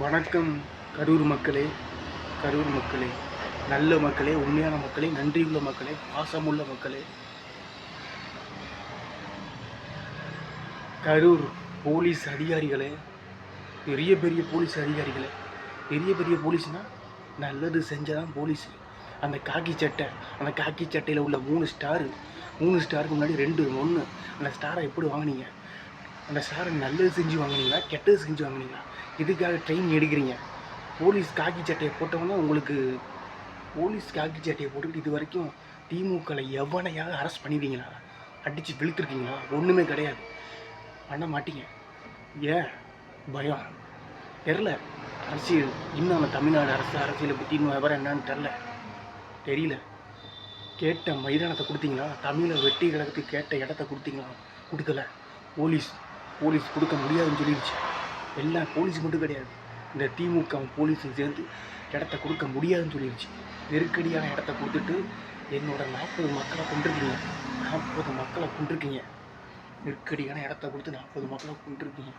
வணக்கம் கரூர் மக்களே, கரூர் மக்களே, நல்ல மக்களே, உண்மையான மக்களே, நன்றியுள்ள மக்களே, பாசமுள்ள மக்களே. கரூர் போலீஸ் அதிகாரிகளே, பெரிய பெரிய போலீஸ் அதிகாரிகளே, பெரிய பெரிய போலீஸ்னால் நல்லது செஞ்சதான் போலீஸ். அந்த காக்கி சட்டை, அந்த காக்கி சட்டையில் உள்ள 3 ஸ்டாரு, 3 ஸ்டாருக்கு முன்னாடி 2 1. அந்த ஸ்டாரை எப்படி வாங்கினீங்க? அந்த ஸ்டாரை நல்லது செஞ்சு வாங்கினீங்களா, கெட்டது செஞ்சு வாங்கினீங்களா? இதுக்காக ட்ரெயின் எடுக்கிறீங்க. போலீஸ் காக்கி சட்டையை போட்டவங்க உங்களுக்கு போலீஸ் காக்கி சட்டையை போட்டுக்கிட்டு இது வரைக்கும் திமுகவில் எவனையாவது அரெஸ்ட் பண்ணிடுவீங்களா? அடித்து வெளுத்துருக்கீங்களா? ஒன்றுமே கிடையாது, பண்ண மாட்டீங்க. ஏன் பயம்? தெரில. அரசியல் இன்னும் அந்த தமிழ்நாடு அரசியலை பற்றி இன்னும் விவரம் என்னன்னு தெரியல. கேட்ட மைதானத்தை கொடுத்தீங்களா? தமிழை வெட்டி கிடக்கு கேட்ட இடத்த கொடுத்தீங்களா? கொடுக்கல. போலீஸ் கொடுக்க முடியாதுன்னு சொல்லிடுச்சு. எல்லாம் போலீஸ் மட்டும் கிடையாது, இந்த திமுக போலீஸும் சேர்ந்து இடத்த கொடுக்க முடியாதுன்னு சொல்லிடுச்சு. நெருக்கடியான இடத்த கொடுத்துட்டு என்னோட 40 மக்களை கொண்டிருக்கீங்க. நெருக்கடியான இடத்த கொடுத்து 40 மக்களை கொண்டிருக்கீங்க.